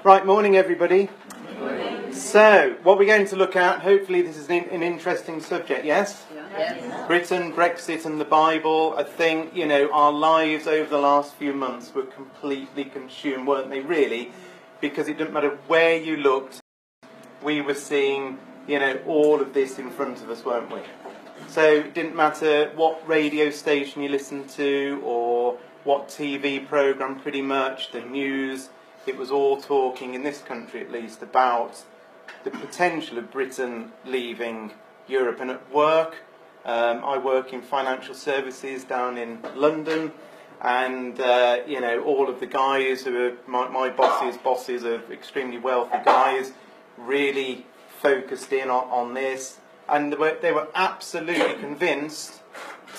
Right, morning everybody. Morning. So, what we're going to look at, hopefully this is an interesting subject, yes? Yes. Britain, Brexit and the Bible. I think, our lives over the last few months were completely consumed, weren't they, really? Because it didn't matter where you looked, we were seeing, all of this in front of us, weren't we? So, it didn't matter what radio station you listened to or what TV programme, pretty much, the news. It was all talking, in this country at least, about the potential of Britain leaving Europe. And at work, I work in financial services down in London, and all of the guys who are my bosses are extremely wealthy guys, really focused in on this, and they were absolutely convinced,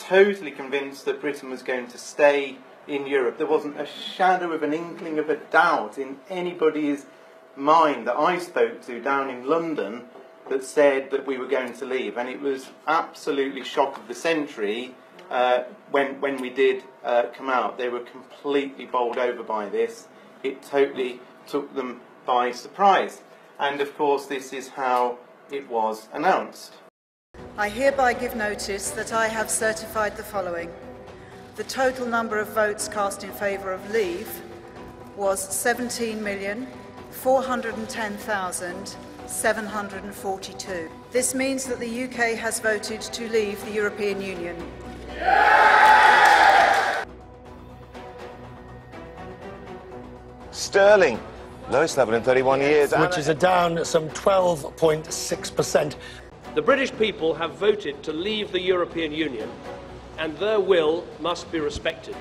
totally convinced that Britain was going to stay in Europe. There wasn't a shadow of an inkling of a doubt in anybody's mind that I spoke to down in London that said that we were going to leave. And it was absolutely shock of the century when we did come out. They were completely bowled over by this. It totally took them by surprise. And of course this is how it was announced. I hereby give notice that I have certified the following. The total number of votes cast in favour of leave was 17,410,742. This means that the UK has voted to leave the European Union. Sterling, lowest level in 31 years. Which is down some 12.6%. The British people have voted to leave the European Union, and their will must be respected.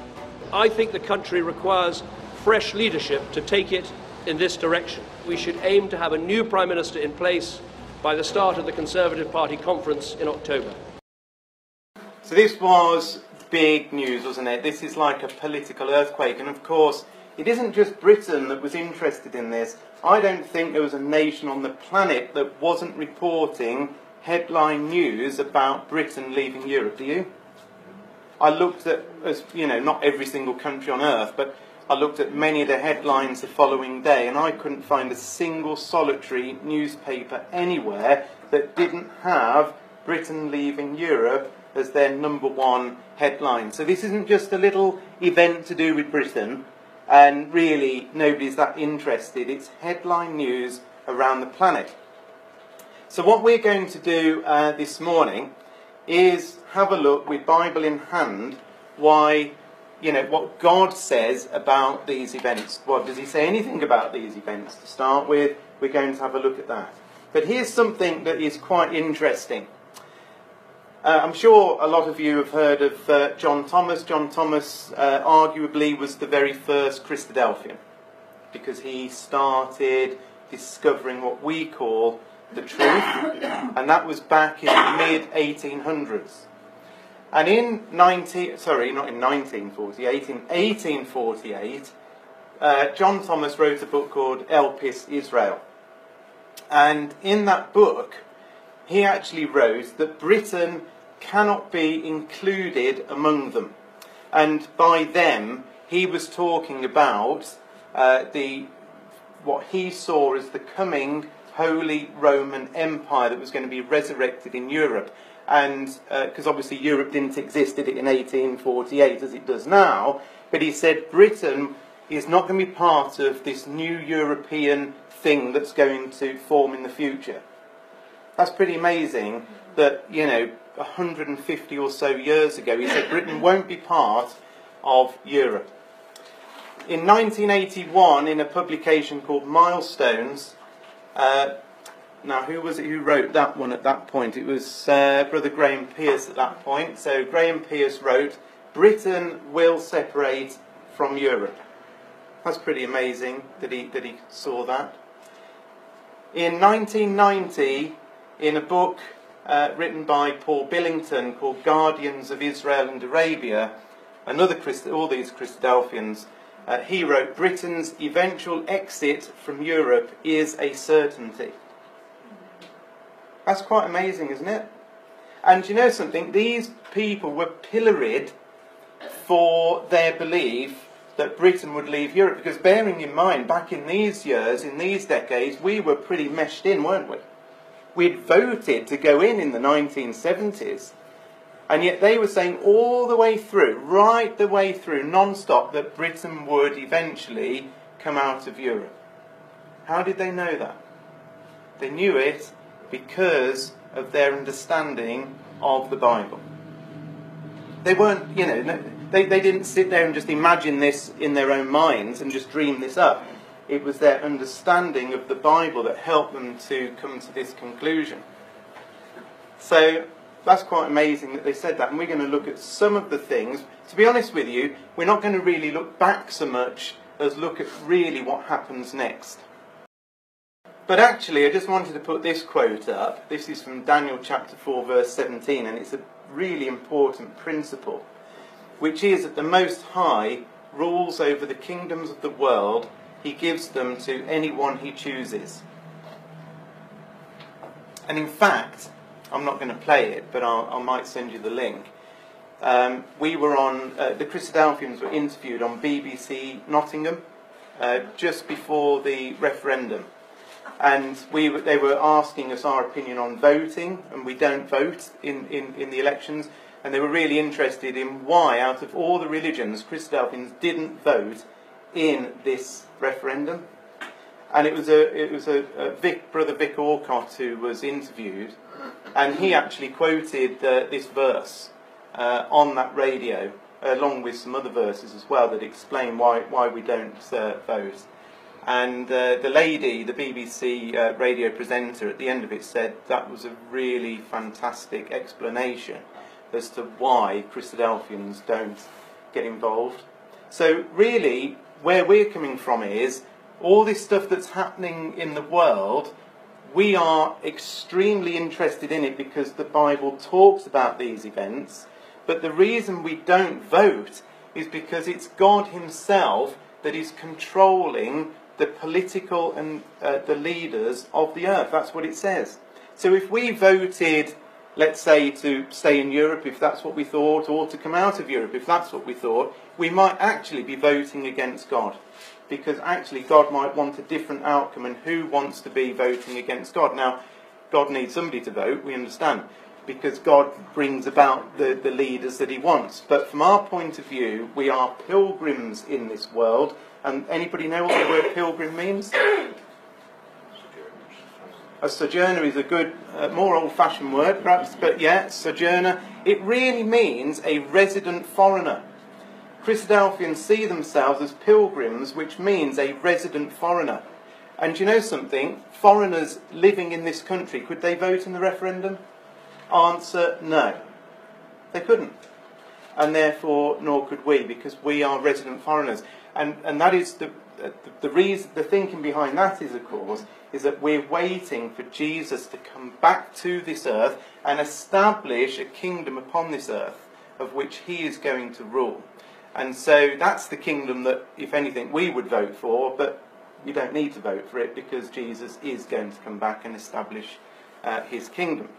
I think the country requires fresh leadership to take it in this direction. We should aim to have a new Prime Minister in place by the start of the Conservative Party conference in October. So this was big news, wasn't it? This is like a political earthquake, and of course it isn't just Britain that was interested in this. I don't think there was a nation on the planet that wasn't reporting headline news about Britain leaving Europe, do you? I looked at, not every single country on earth, but I looked at many of the headlines the following day, and I couldn't find a single solitary newspaper anywhere that didn't have Britain leaving Europe as their number one headline. So this isn't just a little event to do with Britain, and really nobody's that interested. It's headline news around the planet. So what we're going to do this morning is have a look with Bible in hand what God says about these events. What does he say anything about these events? To start with, we're going to have a look at that. But here's something that is quite interesting. I'm sure a lot of you have heard of John Thomas. John Thomas arguably was the very first Christadelphian, because he started discovering what we call the truth, and that was back in the mid-1800s. And in 1848, John Thomas wrote a book called Elpis Israel. And in that book, he actually wrote that Britain cannot be included among them. And by them, he was talking about what he saw as the coming Holy Roman Empire that was going to be resurrected in Europe. And because obviously Europe didn't exist, did it, in 1848 as it does now, but he said Britain is not going to be part of this new European thing that's going to form in the future. That's pretty amazing that, 150 or so years ago he said Britain won't be part of Europe. In 1981, in a publication called Milestones, now, who was it who wrote that one at that point? It was Brother Graham Pierce at that point. So Graham Pierce wrote, Britain will separate from Europe. That's pretty amazing that he saw that. In 1990, in a book written by Paul Billington called Guardians of Israel and Arabia, all these Christadelphians, he wrote, Britain's eventual exit from Europe is a certainty. That's quite amazing, isn't it? And you know something? These people were pilloried for their belief that Britain would leave Europe, because bearing in mind, back in these years, in these decades, we were pretty meshed in, weren't we? We'd voted to go in the 1970s, and yet they were saying all the way through, right the way through, non-stop, that Britain would eventually come out of Europe. How did they know that? They knew it because of their understanding of the Bible. They weren't, they didn't sit there and just imagine this in their own minds and just dream this up. It was their understanding of the Bible that helped them to come to this conclusion. So that's quite amazing that they said that, and we're going to look at some of the things. To be honest with you, we're not going to really look back so much as look at really what happens next. But actually, I just wanted to put this quote up. This is from Daniel chapter 4, verse 17, and it's a really important principle, which is that the Most High rules over the kingdoms of the world. He gives them to anyone he chooses. And in fact, I'm not going to play it, but I might send you the link. We were on, the Christadelphians were interviewed on BBC Nottingham just before the referendum. And they were asking us our opinion on voting, and we don't vote in the elections. And they were really interested in why, out of all the religions, Christadelphians didn't vote in this referendum. And it was Brother Vic Orcott who was interviewed, and he actually quoted this verse on that radio, along with some other verses as well that explain why we don't vote. And the lady, the BBC radio presenter, at the end of it said that was a really fantastic explanation as to why Christadelphians don't get involved. So really, where we're coming from is, all this stuff that's happening in the world, we are extremely interested in it because the Bible talks about these events. But the reason we don't vote is because it's God himself that is controlling the political and the leaders of the earth. That's what it says. So if we voted, let's say, to stay in Europe, if that's what we thought, or to come out of Europe, if that's what we thought, we might actually be voting against God. Because actually God might want a different outcome, and who wants to be voting against God? Now, God needs somebody to vote, we understand, because God brings about the leaders that he wants. But from our point of view, we are pilgrims in this world. And anybody know what the word pilgrim means? A sojourner is a good, more old-fashioned word, perhaps, but yeah, sojourner. It really means a resident foreigner. Christadelphians see themselves as pilgrims, which means a resident foreigner. And do you know something? Foreigners living in this country, could they vote in the referendum? Answer, no. They couldn't. And therefore, nor could we, because we are resident foreigners. And that is the reason, the thinking behind that is, of course, is that we're waiting for Jesus to come back to this earth and establish a kingdom upon this earth, of which he is going to rule. And so that's the kingdom that, if anything, we would vote for, but you don't need to vote for it because Jesus is going to come back and establish his kingdom.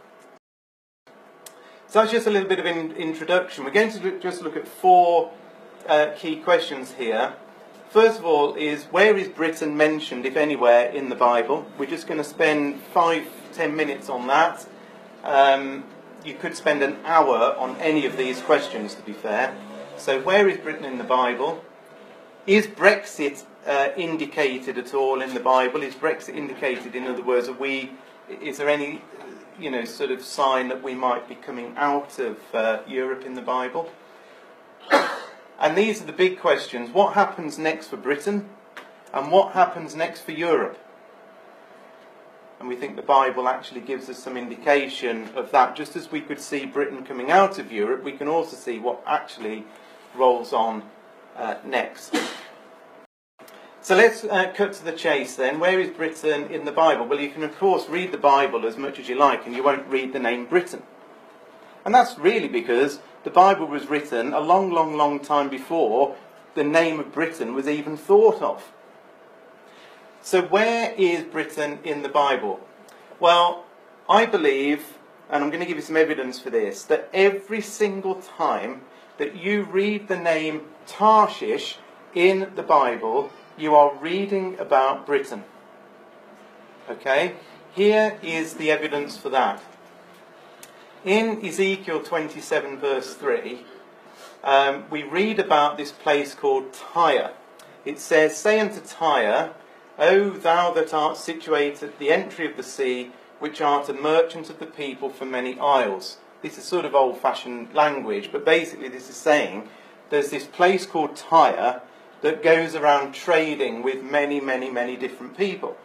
So that's just a little bit of an introduction. We're going to just look at four key questions here. First of all is, where is Britain mentioned, if anywhere, in the Bible? We're just going to spend 5-10 minutes on that. You could spend an hour on any of these questions, to be fair. So where is Britain in the Bible? Is Brexit indicated at all in the Bible? Is Brexit indicated, in other words, is there any sort of sign that we might be coming out of Europe in the Bible? And these are the big questions. What happens next for Britain? And what happens next for Europe? And we think the Bible actually gives us some indication of that. Just as we could see Britain coming out of Europe, we can also see what actually rolls on next. So let's cut to the chase then. Where is Britain in the Bible? Well, you can of course read the Bible as much as you like, and you won't read the name Britain. And that's really because the Bible was written a long, long, long time before the name of Britain was even thought of. So where is Britain in the Bible? Well, I believe, and I'm going to give you some evidence for this, that every single time that you read the name Tarshish in the Bible you are reading about Britain. Okay? Here is the evidence for that. In Ezekiel 27 verse 3, we read about this place called Tyre. It says, "Say unto Tyre, O thou that art situated at the entry of the sea, which art a merchant of the people for many isles." This is sort of old-fashioned language, but basically this is saying there's this place called Tyre that goes around trading with many, many, many different people.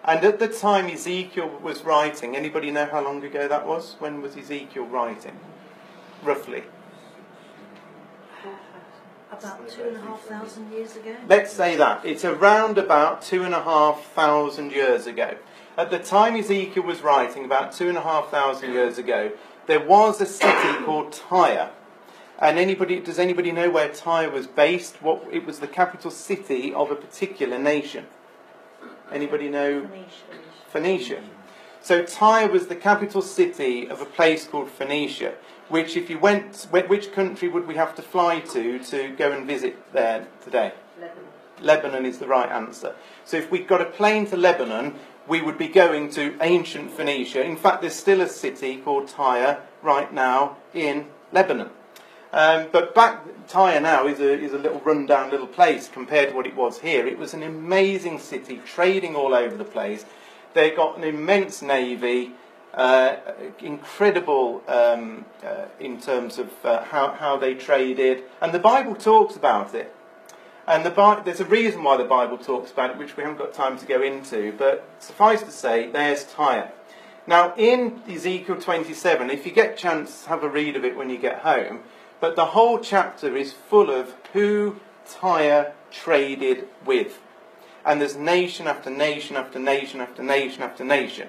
And at the time Ezekiel was writing, anybody know how long ago that was? When was Ezekiel writing? Roughly. About 2,500 years ago. Let's say that. It's around about 2,500 years ago. At the time Ezekiel was writing, about 2,500 years ago, there was a city called Tyre. And does anybody know where Tyre was based? It was the capital city of a particular nation. Anybody know? Phoenicia. So Tyre was the capital city of a place called Phoenicia, which if you which country would we have to fly to go and visit there today? Lebanon. Lebanon is the right answer. So if we got a plane to Lebanon, we would be going to ancient Phoenicia. In fact, there's still a city called Tyre right now in Lebanon. But Tyre now is a little rundown little place compared to what it was here. It was an amazing city, trading all over the place. They got an immense navy, incredible in terms of how they traded, and the Bible talks about it. And there's a reason why the Bible talks about it, which we haven't got time to go into, but suffice to say, there's Tyre. Now, in Ezekiel 27, if you get a chance, have a read of it when you get home, but the whole chapter is full of who Tyre traded with. And there's nation after nation after nation after nation after nation.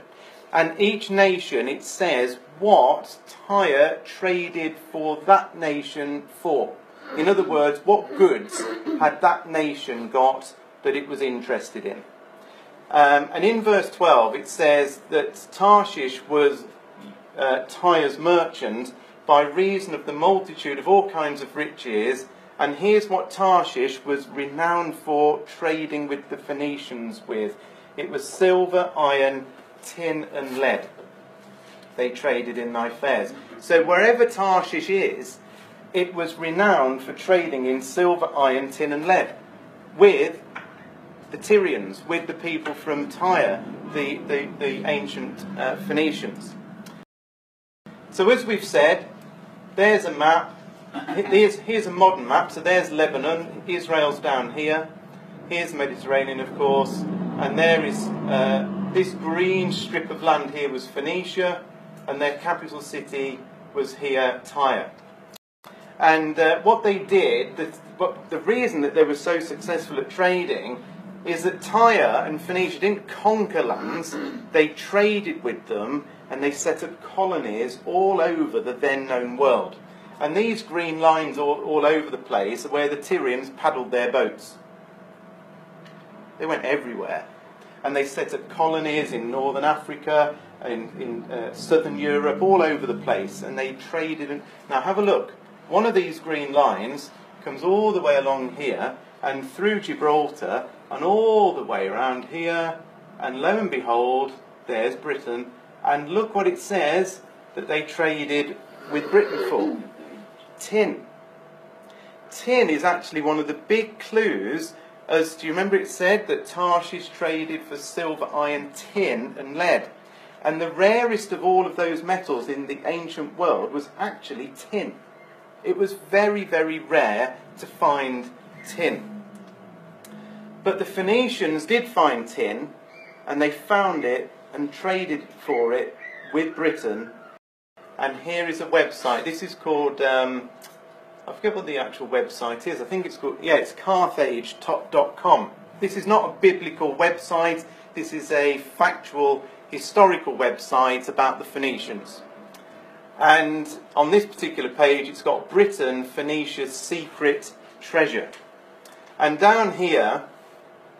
And each nation, it says what Tyre traded for that nation for. In other words, what goods had that nation got that it was interested in. And in verse 12 it says that Tarshish was Tyre's merchant by reason of the multitude of all kinds of riches. And here's what Tarshish was renowned for trading with the Phoenicians with. It was silver, iron, tin and lead. They traded in thy fairs. So wherever Tarshish is, it was renowned for trading in silver, iron, tin and lead with the Tyrians, with the people from Tyre, the ancient Phoenicians. So as we've said, there's a map. Here's a modern map. So there's Lebanon. Israel's down here. Here's the Mediterranean, of course. And there is this green strip of land here was Phoenicia, and their capital city was here, Tyre. And what they did, the reason that they were so successful at trading is that Tyre and Phoenicia didn't conquer lands, they traded with them and they set up colonies all over the then known world. And these green lines all over the place are where the Tyrians paddled their boats. They went everywhere. And they set up colonies in northern Africa, in southern Europe, all over the place. And they traded. Now have a look. One of these green lines comes all the way along here and through Gibraltar and all the way around here. And lo and behold, there's Britain. And look what it says that they traded with Britain for. Tin. Tin is actually one of the big clues as, do you remember it said that Tarshish traded for silver, iron, tin and lead. And the rarest of all of those metals in the ancient world was actually tin. It was very, very rare to find tin. But the Phoenicians did find tin, and they found it and traded for it with Britain. And here is a website. This is called, I forget what the actual website is. I think it's called, it's carthagetop.com. This is not a biblical website. This is a factual, historical website about the Phoenicians. And on this particular page, it's got Britain, Phoenicia's secret treasure. And down here,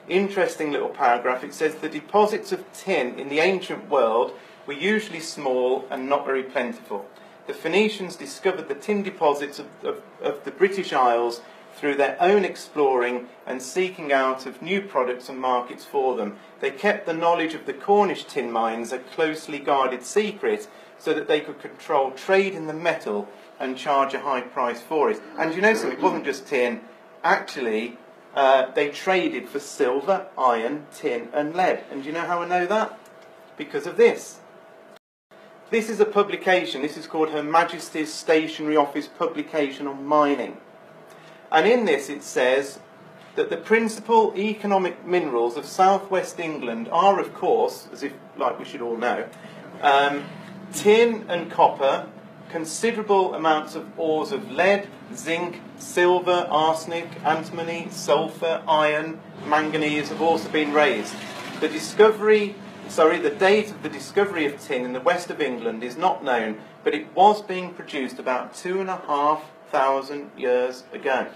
interesting little paragraph, it says the deposits of tin in the ancient world were usually small and not very plentiful. The Phoenicians discovered the tin deposits of the British Isles through their own exploring and seeking out of new products and markets for them. They kept the knowledge of the Cornish tin mines a closely guarded secret so that they could control trade in the metal and charge a high price for it. And you know something, it wasn't just tin. Actually, they traded for silver, iron, tin and lead. And do you know how I know that? Because of this. This is a publication. This is called Her Majesty's Stationery Office Publication on Mining. And in this it says that the principal economic minerals of southwest England are, of course, as if like we should all know, tin and copper, considerable amounts of ores of lead, zinc, silver, arsenic, antimony, sulphur, iron, manganese have also been raised. The date of the discovery of tin in the west of England is not known, but it was being produced about 2,500 years ago.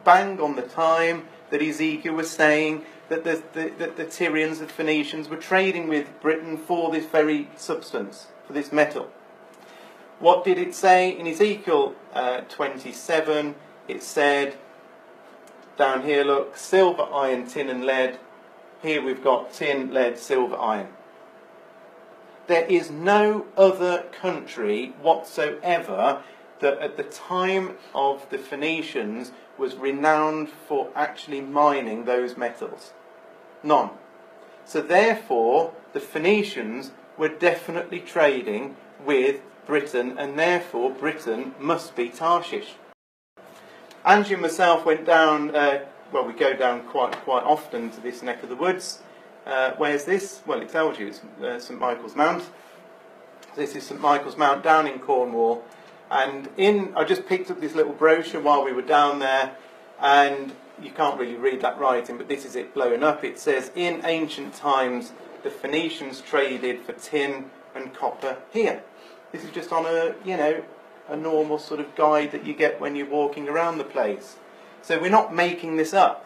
Bang on the time that Ezekiel was saying that the Tyrians, the Phoenicians, were trading with Britain for this very substance, for this metal. What did it say in Ezekiel 27? It said, down here, look, silver, iron, tin and lead. Here we've got tin, lead, silver, iron. There is no other country whatsoever that at the time of the Phoenicians was renowned for actually mining those metals. None. So therefore, the Phoenicians were definitely trading with Britain, and therefore Britain must be Tarshish. Angie and myself went down, we go down quite often to this neck of the woods. Where's this? Well, it tells you it's St Michael's Mount. This is St Michael's Mount down in Cornwall. And I just picked up this little brochure while we were down there, and you can't really read that writing, but this is it blown up. It says, in ancient times, the Phoenicians traded for tin and copper here. This is just on a normal sort of guide that you get when you're walking around the place. So we're not making this up.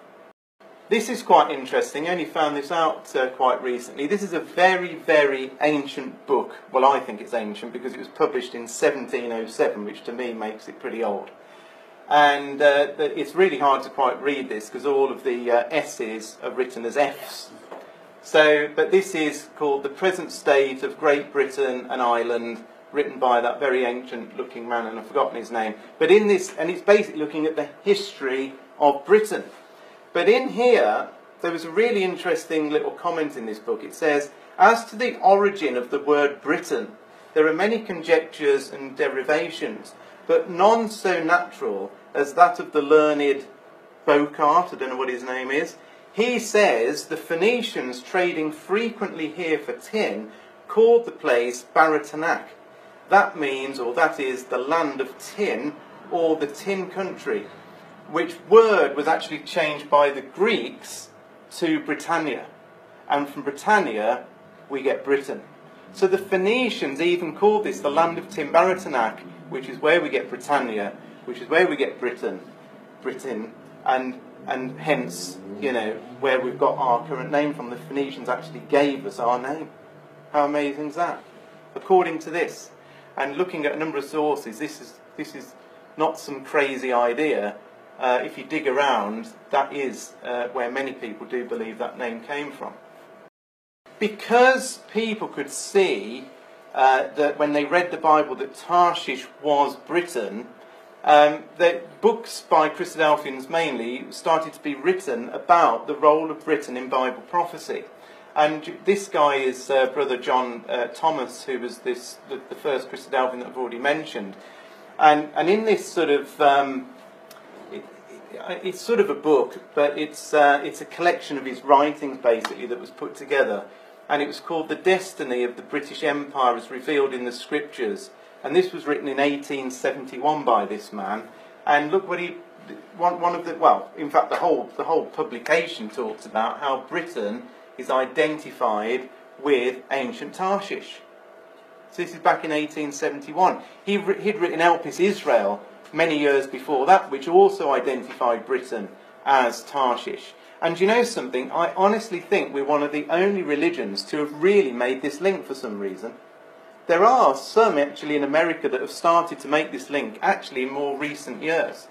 This is quite interesting. I only found this out quite recently. This is a very, very ancient book. Well, I think it's ancient because it was published in 1707, which to me makes it pretty old. And it's really hard to quite read this because all of the S's are written as F's. But this is called The Present State of Great Britain and Ireland, written by that very ancient-looking man, and I've forgotten his name. But in this, and it's basically looking at the history of Britain. But in here, there was a really interesting little comment in this book. It says, as to the origin of the word Britain, there are many conjectures and derivations, but none so natural as that of the learned Bocart, I don't know what his name is. He says the Phoenicians trading frequently here for tin called the place Baratanac. That means, or that is, the land of tin, or the tin country, which word was actually changed by the Greeks to Britannia. And from Britannia, we get Britain. So the Phoenicians even called this the land of tin, Baratanac, which is where we get Britannia, which is where we get Britain, and hence, where we've got our current name from. The Phoenicians actually gave us our name. How amazing is that? According to this. And looking at a number of sources, this is not some crazy idea. If you dig around, that is where many people do believe that name came from. Because people could see that when they read the Bible that Tarshish was Britain, the books by Christadelphians mainly started to be written about the role of Britain in Bible prophecy. And this guy is Brother John Thomas, who was the first Christadelphian that I've already mentioned. And in this sort of, it's sort of a book, but it's a collection of his writings basically that was put together. And it was called The Destiny of the British Empire as Revealed in the Scriptures. And this was written in 1871 by this man. And look what in fact the whole publication talks about how Britain is identified with ancient Tarshish. So this is back in 1871. He'd written Elpis Israel many years before that, which also identified Britain as Tarshish. And you know something? I honestly think we're one of the only religions to have really made this link for some reason. There are some actually in America that have started to make this link actually in more recent years.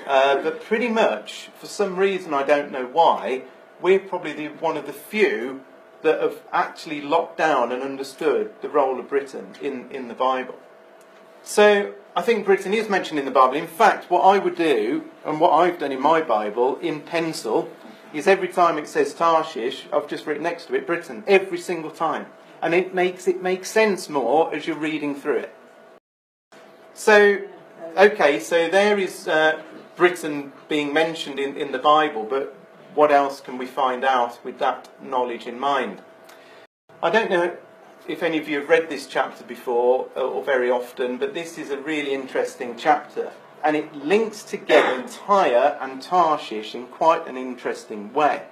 but pretty much, for some reason I don't know why, we're probably one of the few that have actually locked down and understood the role of Britain in the Bible. So I think Britain is mentioned in the Bible. In fact, what I would do, and what I've done in my Bible, in pencil, is every time it says Tarshish, I've just written next to it Britain, every single time. And it makes sense more as you're reading through it. So, okay, so there is Britain being mentioned in the Bible, but what else can we find out with that knowledge in mind? I don't know if any of you have read this chapter before or very often, but this is a really interesting chapter, and it links together Tyre and Tarshish in quite an interesting way.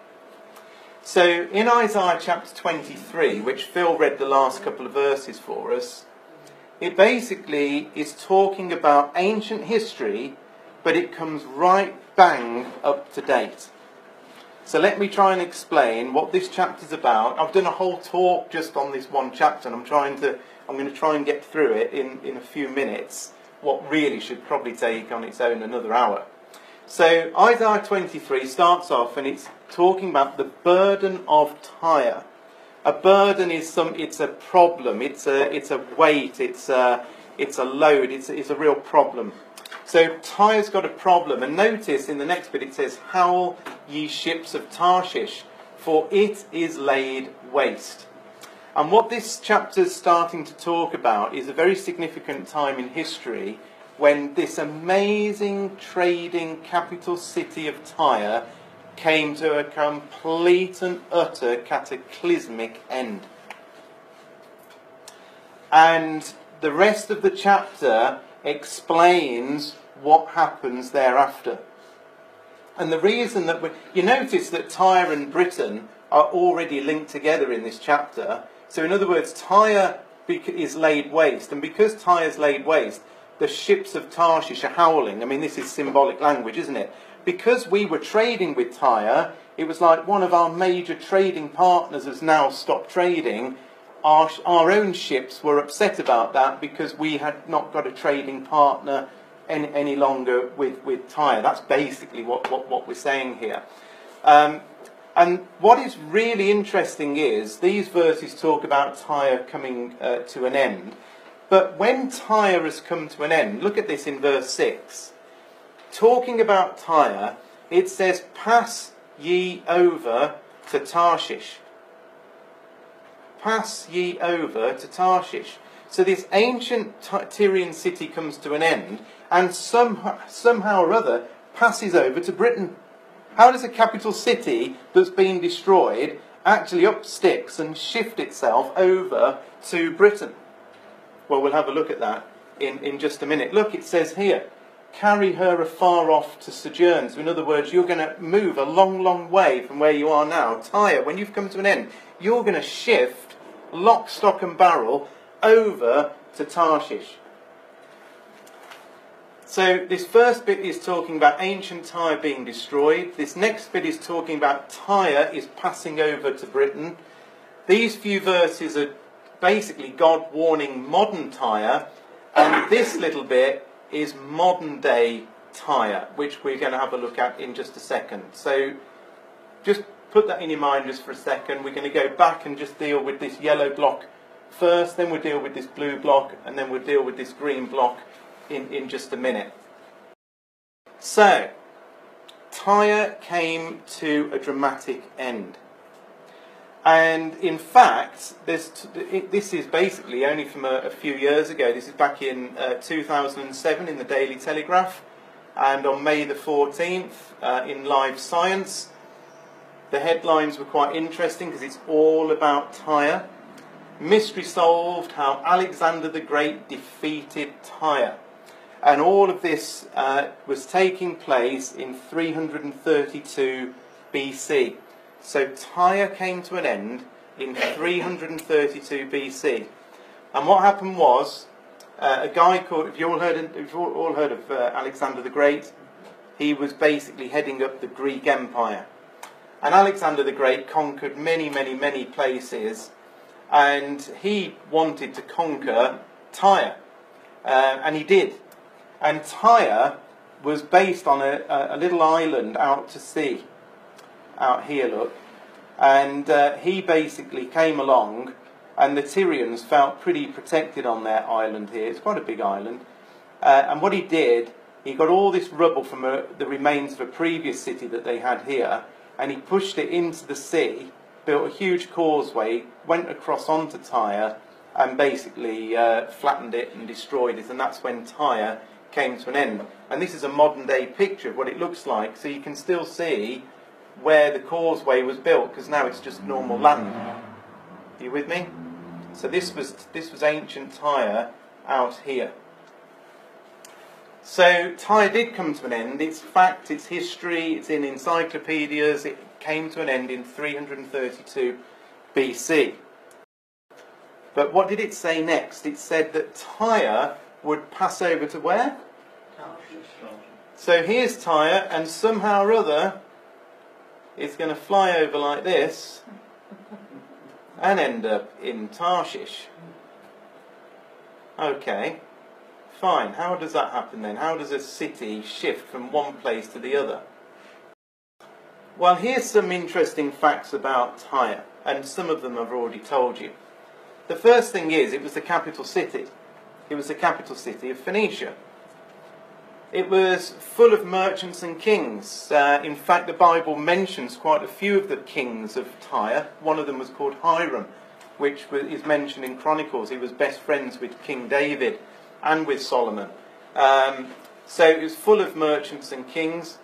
So in Isaiah chapter 23, which Phil read the last couple of verses for us, it basically is talking about ancient history, but it comes right bang up to date. So let me try and explain what this chapter is about. I've done a whole talk just on this one chapter, and I'm going to try and get through it in a few minutes, what really should probably take on its own another hour. So Isaiah 23 starts off, and it's talking about the burden of Tyre. A burden is it's a problem, it's a weight, it's a load, it's a real problem. So Tyre's got a problem, and notice in the next bit it says, "Howl, ye ships of Tarshish, for it is laid waste." And what this chapter's starting to talk about is a very significant time in history when this amazing trading capital city of Tyre came to a complete and utter cataclysmic end. And the rest of the chapter explains what happens thereafter. And the reason that you notice that Tyre and Britain are already linked together in this chapter. So in other words, Tyre is laid waste, and because Tyre is laid waste, the ships of Tarshish are howling. I mean, this is symbolic language, isn't it? Because we were trading with Tyre, it was like one of our major trading partners has now stopped trading. Our own ships were upset about that because we had not got a trading partner any longer with Tyre. That's basically what we're saying here. And what is really interesting is these verses talk about Tyre coming to an end. But when Tyre has come to an end, look at this in verse 6. Talking about Tyre, it says, "Pass ye over to Tarshish." Pass ye over to Tarshish. So this ancient Tyrian city comes to an end, and somehow or other passes over to Britain. How does a capital city that's been destroyed actually up sticks and shift itself over to Britain? Well, we'll have a look at that in just a minute. Look, it says here, "Carry her afar off to sojourn." So in other words, you're going to move a long, long way from where you are now. Tyre, when you've come to an end, you're going to shift lock, stock and barrel over to Tarshish. So this first bit is talking about ancient Tyre being destroyed. This next bit is talking about Tyre is passing over to Britain. These few verses are basically God warning modern Tyre, and this little bit is modern day Tyre, which we're going to have a look at in just a second. So just put that in your mind just for a second. We're going to go back and just deal with this yellow block first, then we'll deal with this blue block, and then we'll deal with this green block in just a minute. So, Tyre came to a dramatic end. And in fact, this is basically only from a few years ago. This is back in 2007 in the Daily Telegraph, and on May the 14th in Live Science. The headlines were quite interesting because it's all about Tyre. Mystery solved, how Alexander the Great defeated Tyre. And all of this was taking place in 332 BC. So Tyre came to an end in 332 BC. And what happened was, a guy called, if you've all heard of Alexander the Great, he was basically heading up the Greek Empire. And Alexander the Great conquered many, many, many places, and he wanted to conquer Tyre, and he did. And Tyre was based on a little island out to sea, out here, look. And he basically came along, and the Tyrians felt pretty protected on their island here. It's quite a big island. And what he did, he got all this rubble from the remains of a previous city that they had here, and he pushed it into the sea, built a huge causeway, went across onto Tyre, and basically flattened it and destroyed it. And that's when Tyre came to an end. And this is a modern day picture of what it looks like. So you can still see where the causeway was built, because now it's just normal land. Are you with me? So this was ancient Tyre out here. So Tyre did come to an end. It's fact, it's history, it's in encyclopedias. It came to an end in 332 BC. But what did it say next? It said that Tyre would pass over to where? Tarshish. So here's Tyre, and somehow or other it's going to fly over like this and end up in Tarshish. Okay, fine. How does that happen then? How does a city shift from one place to the other? Well, here's some interesting facts about Tyre, and some of them I've already told you. The first thing is, it was the capital city. It was the capital city of Phoenicia. It was full of merchants and kings. In fact, the Bible mentions quite a few of the kings of Tyre. One of them was called Hiram, which is mentioned in Chronicles. He was best friends with King David and with Solomon. So it was full of merchants and kings,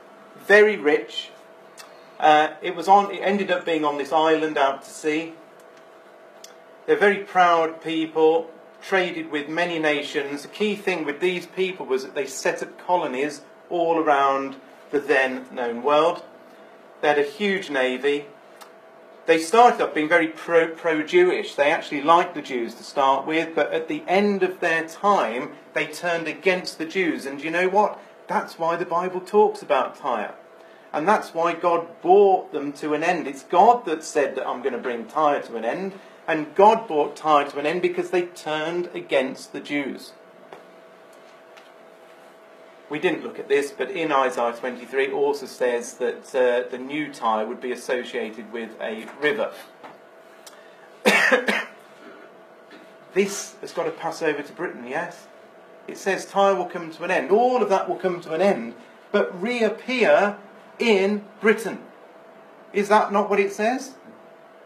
very rich. It ended up being on this island out to sea. They're very proud people, traded with many nations. The key thing with these people was that they set up colonies all around the then known world. They had a huge navy. They started off being very pro-Jewish. They actually liked the Jews to start with, but at the end of their time, they turned against the Jews. And you know what? That's why the Bible talks about Tyre. And that's why God brought them to an end. It's God that said that I'm going to bring Tyre to an end. And God brought Tyre to an end because they turned against the Jews. We didn't look at this, but in Isaiah 23 it also says that the new Tyre would be associated with a river. This has got to pass over to Britain, yes? It says Tyre will come to an end. All of that will come to an end, but reappear in Britain. Is that not what it says?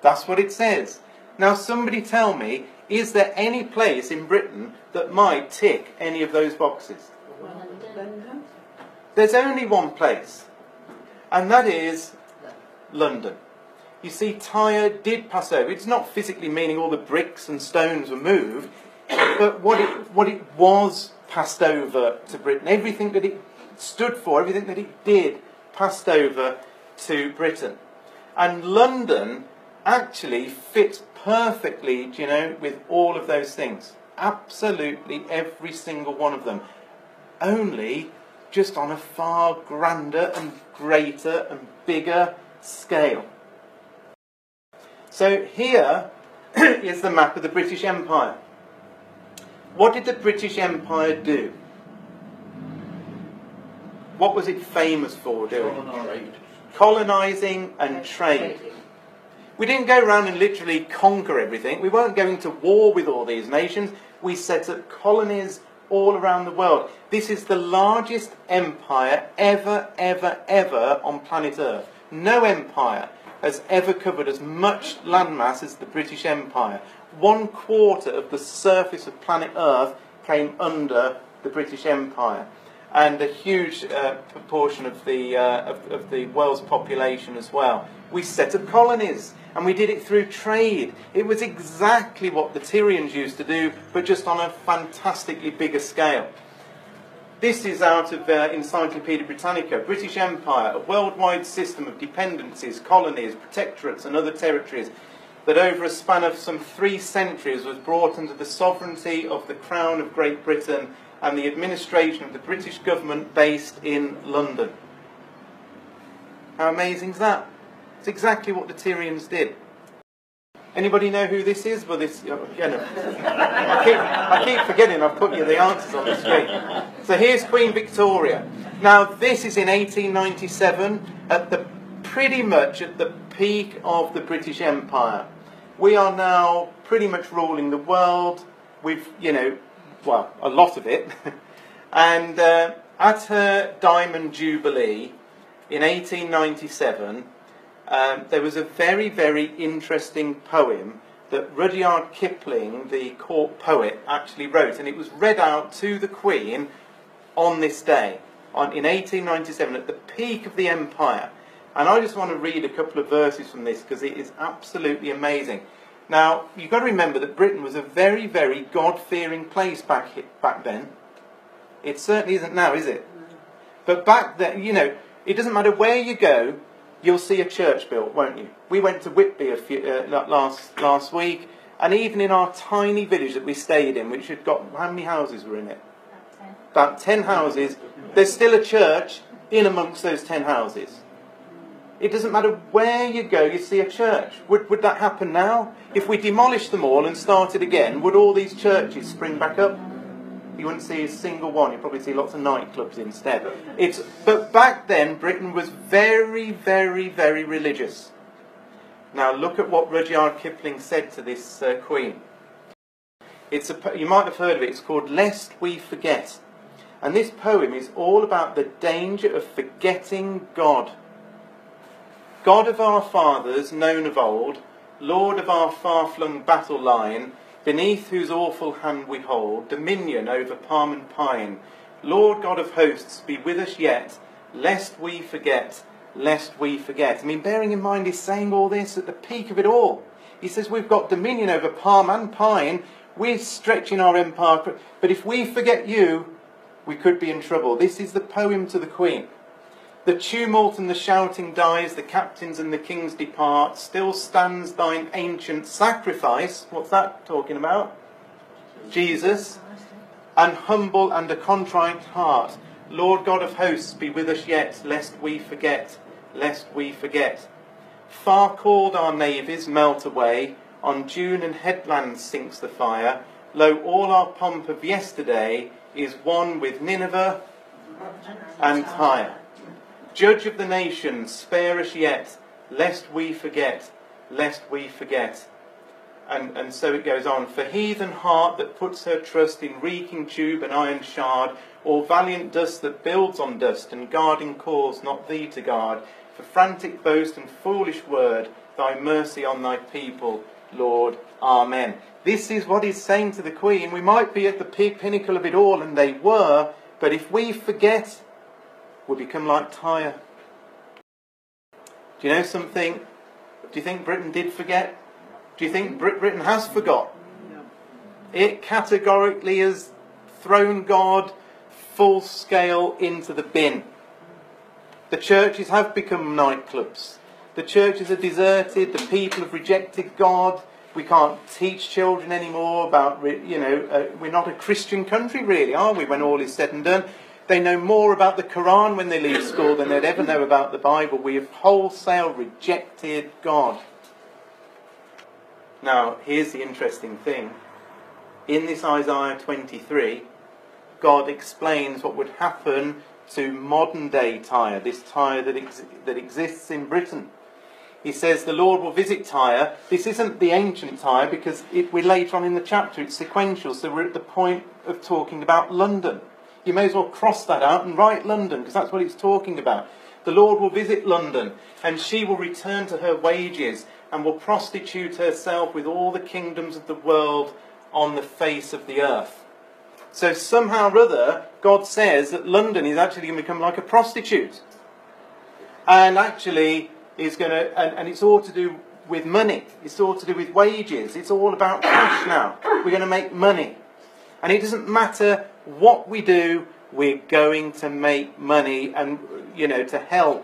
That's what it says. Now somebody tell me, is there any place in Britain that might tick any of those boxes? London. There's only one place, and that is London. You see, Tyre did pass over. It's not physically meaning all the bricks and stones were moved, but what it was passed over to Britain. Everything that it stood for, everything that it did, passed over to Britain. And London actually fits perfectly, do you know, with all of those things. Absolutely every single one of them. Only just on a far grander and greater and bigger scale. So here is the map of the British Empire. What did the British Empire do? What was it famous for doing? Colonising and trade. We didn't go around and literally conquer everything. We weren't going to war with all these nations. We set up colonies all around the world. This is the largest empire ever on planet Earth. No empire has ever covered as much landmass as the British Empire. 1/4 of the surface of planet Earth came under the British Empire. And a huge proportion of the world's population as well. We set up colonies, and we did it through trade. It was exactly what the Tyrians used to do, but just on a fantastically bigger scale. This is out of Encyclopaedia Britannica. British Empire, a worldwide system of dependencies, colonies, protectorates and other territories that over a span of some 3 centuries was brought under the sovereignty of the Crown of Great Britain and the administration of the British government based in London. How amazing is that? It's exactly what the Tyrians did. Anybody know who this is? Well, this again, I keep forgetting I've put you the answers on the screen. So here's Queen Victoria. Now this is in 1897, pretty much at the peak of the British Empire. We are now pretty much ruling the world. We've, well, a lot of it. And at her Diamond Jubilee in 1897, there was a very, very interesting poem that Rudyard Kipling, the court poet, actually wrote. And it was read out to the Queen on this day, in 1897, at the peak of the empire. And I just want to read a couple of verses from this because it is absolutely amazing. Now, you've got to remember that Britain was a very, very God-fearing place back then. It certainly isn't now, is it? But back then, it doesn't matter where you go, you'll see a church built, won't you? We went to Whitby last week, and even in our tiny village that we stayed in, which had got, how many houses were in it? About 10 houses. There's still a church in amongst those 10 houses. It doesn't matter where you go, you see a church. Would that happen now? If we demolished them all and started again, would all these churches spring back up? You wouldn't see a single one. You'd probably see lots of nightclubs instead. But back then, Britain was very, very, very religious. Now look at what Rudyard Kipling said to this Queen. You might have heard of it. It's called Lest We Forget. And this poem is all about the danger of forgetting God. God of our fathers, known of old, Lord of our far-flung battle line, beneath whose awful hand we hold dominion over palm and pine. Lord God of hosts, be with us yet, lest we forget, lest we forget. I mean, bearing in mind he's saying all this at the peak of it all. He says we've got dominion over palm and pine, we're stretching our empire, but if we forget you, we could be in trouble. This is the poem to the Queen. The tumult and the shouting dies, the captains and the kings depart, still stands thine ancient sacrifice. What's that talking about? Jesus. And humble and a contrite heart. Lord God of hosts, be with us yet, lest we forget, lest we forget. Far called our navies melt away, on dune and headlands sinks the fire. Lo, all our pomp of yesterday is one with Nineveh and Tyre. Judge of the nations, spare us yet, lest we forget, lest we forget. And so it goes on. For heathen heart that puts her trust in reeking tube and iron shard, or valiant dust that builds on dust, and guarding cause not thee to guard, for frantic boast and foolish word, thy mercy on thy people, Lord, Amen. This is what he's saying to the Queen. We might be at the pinnacle of it all, and they were, but if we forget, will become like Tyre. Do you know something? Do you think Britain did forget? Do you think Britain has forgot? No. It categorically has thrown God full scale into the bin. The churches have become nightclubs. The churches are deserted. The people have rejected God. We can't teach children anymore about, we're not a Christian country really, are we, when all is said and done? They know more about the Quran when they leave school than they'd ever know about the Bible. We have wholesale rejected God. Now, here's the interesting thing. In this Isaiah 23, God explains what would happen to modern day Tyre, this Tyre that exists in Britain. He says the Lord will visit Tyre. This isn't the ancient Tyre because we're later on in the chapter. It's sequential, so we're at the point of talking about London. You may as well cross that out and write London, because that's what it's talking about. The Lord will visit London, and she will return to her wages, and will prostitute herself with all the kingdoms of the world on the face of the earth. So somehow or other, God says that London is actually going to become like a prostitute. And actually, is going to, and it's all to do with money. It's all to do with wages. It's all about cash now. We're going to make money. And it doesn't matter what we do, we're going to make money and, to hell,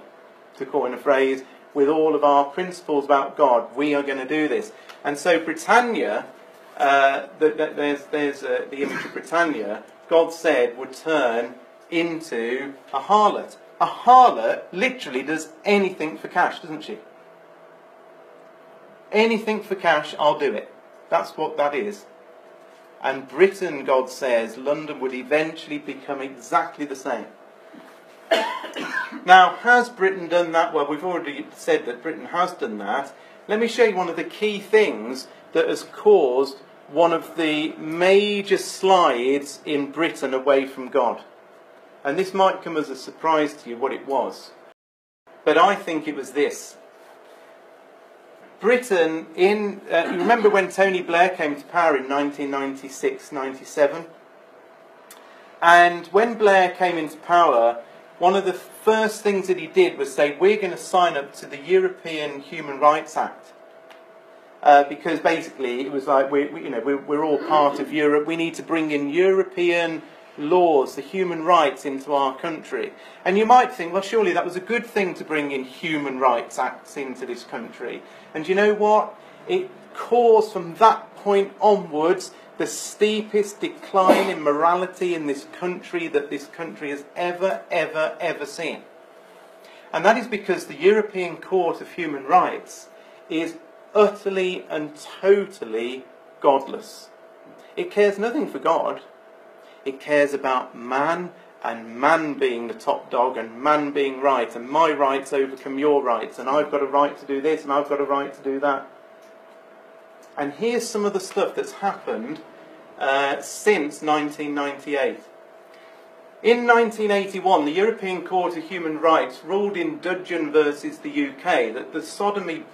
to coin a phrase, with all of our principles about God. We are going to do this. And so Britannia, there's the image of Britannia, God said would turn into a harlot. A harlot literally does anything for cash, doesn't she? Anything for cash, I'll do it. That's what that is. And Britain, God says, London would eventually become exactly the same. Now, has Britain done that? Well, we've already said that Britain has done that. Let me show you one of the key things that has caused one of the major slides in Britain away from God. And this might come as a surprise to you what it was. But I think it was this. Britain, you remember when Tony Blair came to power in 1996-97? And when Blair came into power, one of the first things that he did was say, we're going to sign up to the European Human Rights Act. Because basically it was like, we're all part of Europe, we need to bring in European laws, the human rights into our country. And you might think, well, surely that was a good thing to bring in human rights acts into this country. And you know what? It caused from that point onwards the steepest decline in morality in this country that this country has ever seen. And that is because the European Court of Human Rights is utterly and totally godless. It cares nothing for God. It cares about man, and man being the top dog, and man being right, and my rights overcome your rights, and I've got a right to do this, and I've got a right to do that. And here's some of the stuff that's happened since 1998. In 1981, the European Court of Human Rights ruled in Dudgeon versus the UK that the sodomy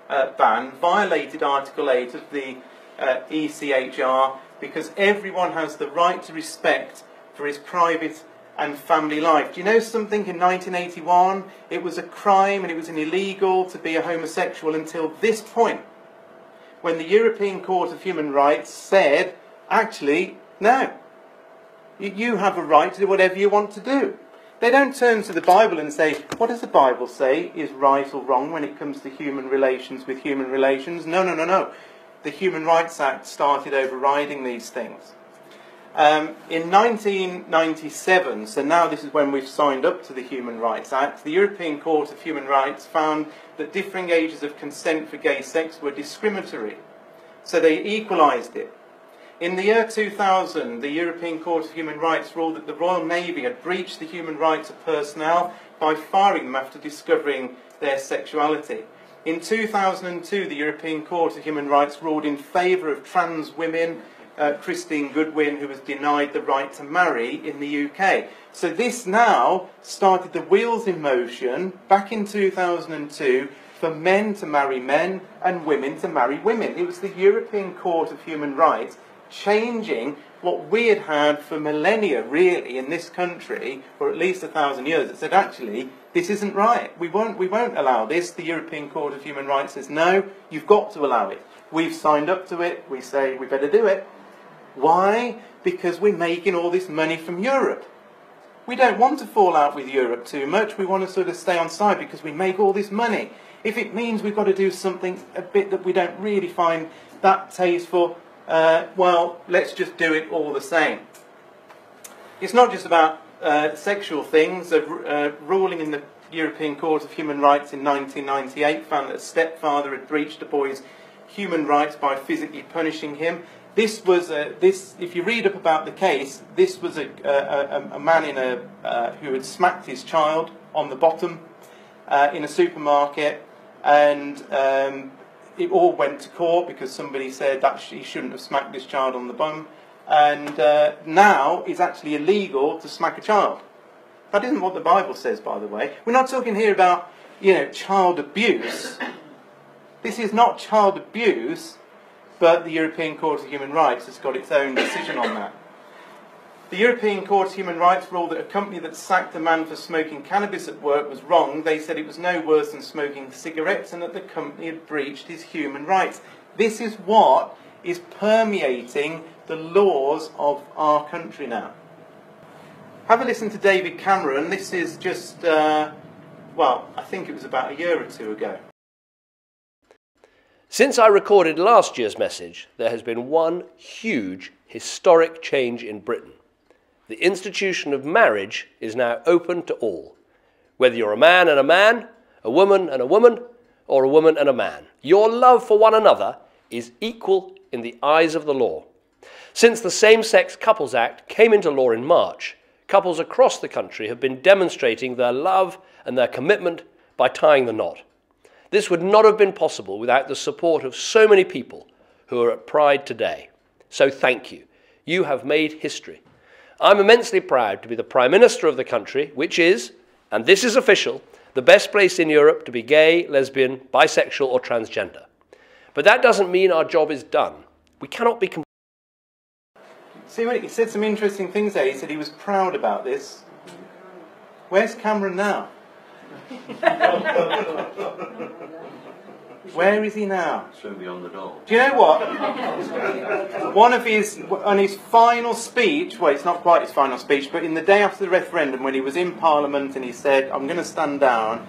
ban violated Article 8 of the ECHR, because everyone has the right to respect for his private and family life. Do you know something? In 1981, it was a crime and it was illegal to be a homosexual until this point, when the European Court of Human Rights said, actually, no, you have a right to do whatever you want to do. They don't turn to the Bible and say, what does the Bible say is right or wrong when it comes to human relations with human relations? No. The Human Rights Act started overriding these things. In 1997, so now this is when we've signed up to the Human Rights Act, the European Court of Human Rights found that differing ages of consent for gay sex were discriminatory. So they equalised it. In the year 2000, the European Court of Human Rights ruled that the Royal Navy had breached the human rights of personnel by firing them after discovering their sexuality. In 2002, the European Court of Human Rights ruled in favour of trans women, Christine Goodwin, who was denied the right to marry in the UK. So this now started the wheels in motion back in 2002 for men to marry men and women to marry women. It was the European Court of Human Rights changing what we had had for millennia, really, in this country, or at least 1,000 years. It said, actually, this isn't right. We won't allow this. The European Court of Human Rights says, no, you've got to allow it. We've signed up to it. We say we better do it. Why? Because we're making all this money from Europe. We don't want to fall out with Europe too much. We want to sort of stay on side because we make all this money. If it means we've got to do something a bit that we don't really find that tasteful, well, let's just do it all the same. It's not just about sexual things. A ruling in the European Court of Human Rights in 1998 found that a stepfather had breached a boy's human rights by physically punishing him. This was if you read up about the case, this was a man who had smacked his child on the bottom in a supermarket, and it all went to court because somebody said that he shouldn't have smacked this child on the bum, and now it's actually illegal to smack a child. That isn't what the Bible says, by the way. We're not talking here about, child abuse. This is not child abuse, but the European Court of Human Rights has got its own decision on that. The European Court of Human Rights ruled that a company that sacked a man for smoking cannabis at work was wrong. They said it was no worse than smoking cigarettes and that the company had breached his human rights. This is what is permeating the laws of our country now. Have a listen to David Cameron. This is just, I think it was about a year or two ago. Since I recorded last year's message, there has been one huge historic change in Britain. The institution of marriage is now open to all. Whether you're a man and a man, a woman and a woman, or a woman and a man. Your love for one another is equal in the eyes of the law. Since the Same-Sex Couples Act came into law in March, couples across the country have been demonstrating their love and their commitment by tying the knot. This would not have been possible without the support of so many people who are at Pride today. So thank you. You have made history. I'm immensely proud to be the Prime Minister of the country, which is, and this is official, the best place in Europe to be gay, lesbian, bisexual or transgender. But that doesn't mean our job is done. We cannot be... See, he said some interesting things there. He said he was proud about this. Where's Cameron now? Where is he now? Soon beyond the door. Do you know what? On his final speech, well, it's not quite his final speech, but in the day after the referendum, when he was in Parliament and he said, I'm going to stand down,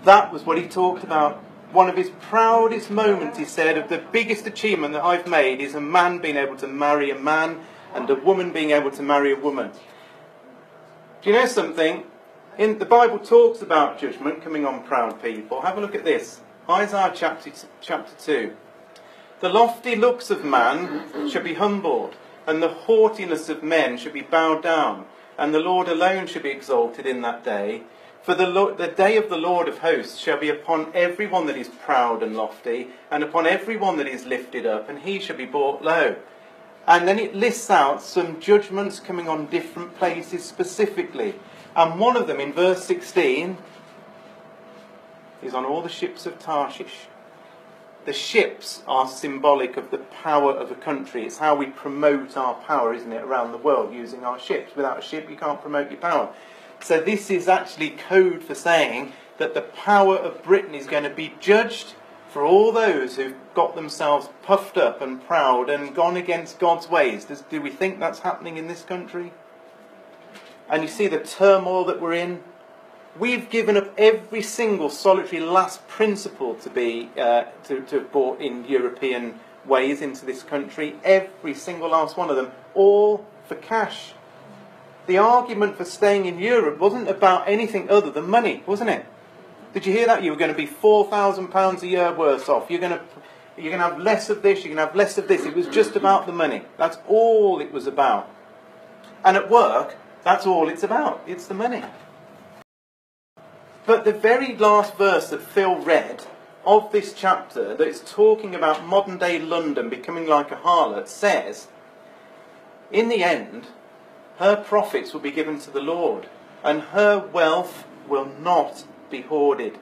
that was what he talked about. One of his proudest moments, he said, of the biggest achievement that I've made is a man being able to marry a man and a woman being able to marry a woman. Do you know something? The Bible talks about judgment coming on proud people. Have a look at this. Isaiah chapter 2. The lofty looks of man shall be humbled, and the haughtiness of men shall be bowed down, and the Lord alone shall be exalted in that day. For the day of the Lord of hosts shall be upon every one that is proud and lofty, and upon every one that is lifted up, and he shall be brought low. And then it lists out some judgments coming on different places specifically. And one of them, in verse 16, is on all the ships of Tarshish. The ships are symbolic of the power of a country. It's how we promote our power, isn't it, around the world, using our ships. Without a ship, you can't promote your power. So this is actually code for saying that the power of Britain is going to be judged for all those who've got themselves puffed up and proud and gone against God's ways. Do we think that's happening in this country? And you see the turmoil that we're in. We've given up every single solitary last principle to be to brought in European ways into this country. Every single last one of them, all for cash. The argument for staying in Europe wasn't about anything other than money, wasn't it? Did you hear that? You were going to be £4,000 a year worse off. You're going to have less of this. You're going to have less of this. It was just about the money. That's all it was about. And at work, that's all it's about. It's the money. But the very last verse that Phil read of this chapter, that is talking about modern day London becoming like a harlot, says, in the end, her profits will be given to the Lord, and her wealth will not be hoarded.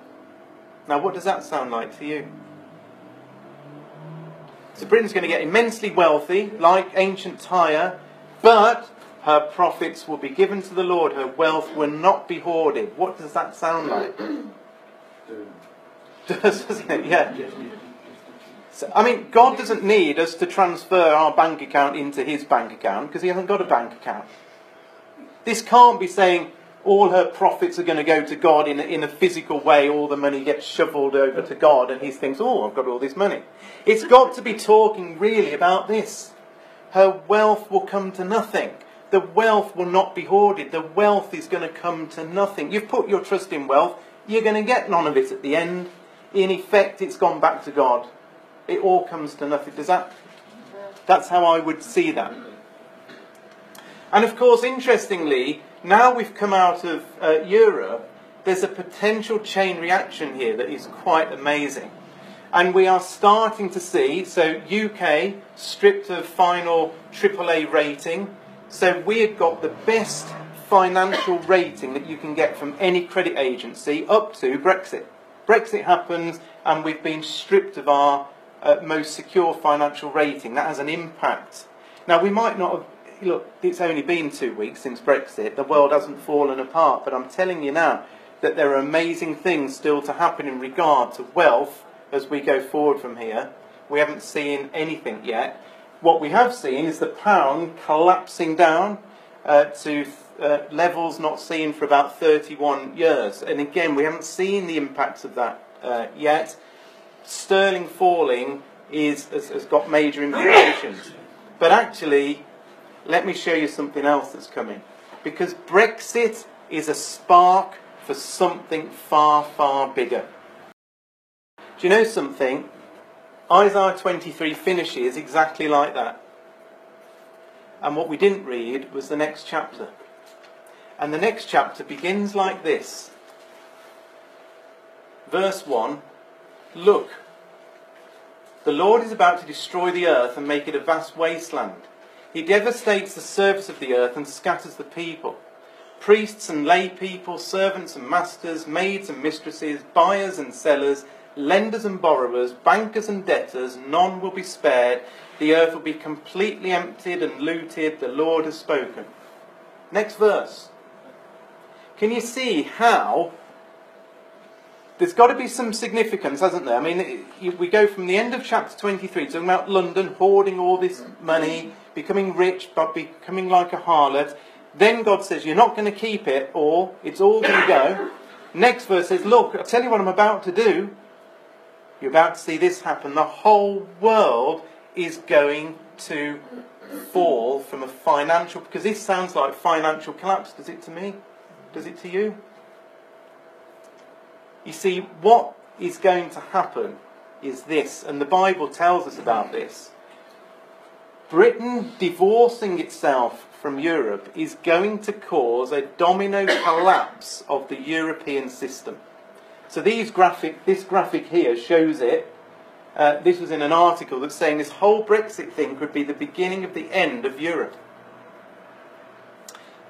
Now, what does that sound like to you? So Britain's going to get immensely wealthy, like ancient Tyre, but her profits will be given to the Lord. Her wealth will not be hoarded. What does that sound like? Doesn't it? Yeah. So, I mean, God doesn't need us to transfer our bank account into his bank account because he hasn't got a bank account. This can't be saying all her profits are going to go to God in a physical way. All the money gets shoveled over to God and he thinks, oh, I've got all this money. It's got to be talking really about this. Her wealth will come to nothing. The wealth will not be hoarded. The wealth is going to come to nothing. You've put your trust in wealth. You're going to get none of it at the end. In effect, it's gone back to God. It all comes to nothing. That's how I would see that. And of course, interestingly, now we've come out of Europe, there's a potential chain reaction here that is quite amazing. And we are starting to see, so UK stripped of final AAA rating. So we've got the best financial rating that you can get from any credit agency up to Brexit. Brexit happens and we've been stripped of our most secure financial rating. That has an impact. Now we might not have, look, it's only been 2 weeks since Brexit. The world hasn't fallen apart. But I'm telling you now that there are amazing things still to happen in regard to wealth as we go forward from here. We haven't seen anything yet. What we have seen is the pound collapsing down to levels not seen for about 31 years. And again, we haven't seen the impacts of that yet. Sterling falling has got major implications. But actually, let me show you something else that's coming. Because Brexit is a spark for something far, far bigger. Do you know something? Isaiah 23 finishes exactly like that. And what we didn't read was the next chapter. And the next chapter begins like this. Verse 1, look, the Lord is about to destroy the earth and make it a vast wasteland. He devastates the surface of the earth and scatters the people. Priests and lay people, servants and masters, maids and mistresses, buyers and sellers, lenders and borrowers, bankers and debtors, none will be spared. The earth will be completely emptied and looted. The Lord has spoken. Next verse. Can you see how there's got to be some significance, hasn't there? I mean, we go from the end of chapter 23, talking about London hoarding all this money, becoming rich, but becoming like a harlot. Then God says, you're not going to keep it, or it's all going to go. Next verse says, look, I'll tell you what I'm about to do. You're about to see this happen. The whole world is going to fall from a financial... Because this sounds like financial collapse. Does it to me? Does it to you? You see, what is going to happen is this, and the Bible tells us about this. Britain divorcing itself from Europe is going to cause a domino collapse of the European system. So this graphic here shows it. This was in an article that's saying this whole Brexit thing could be the beginning of the end of Europe.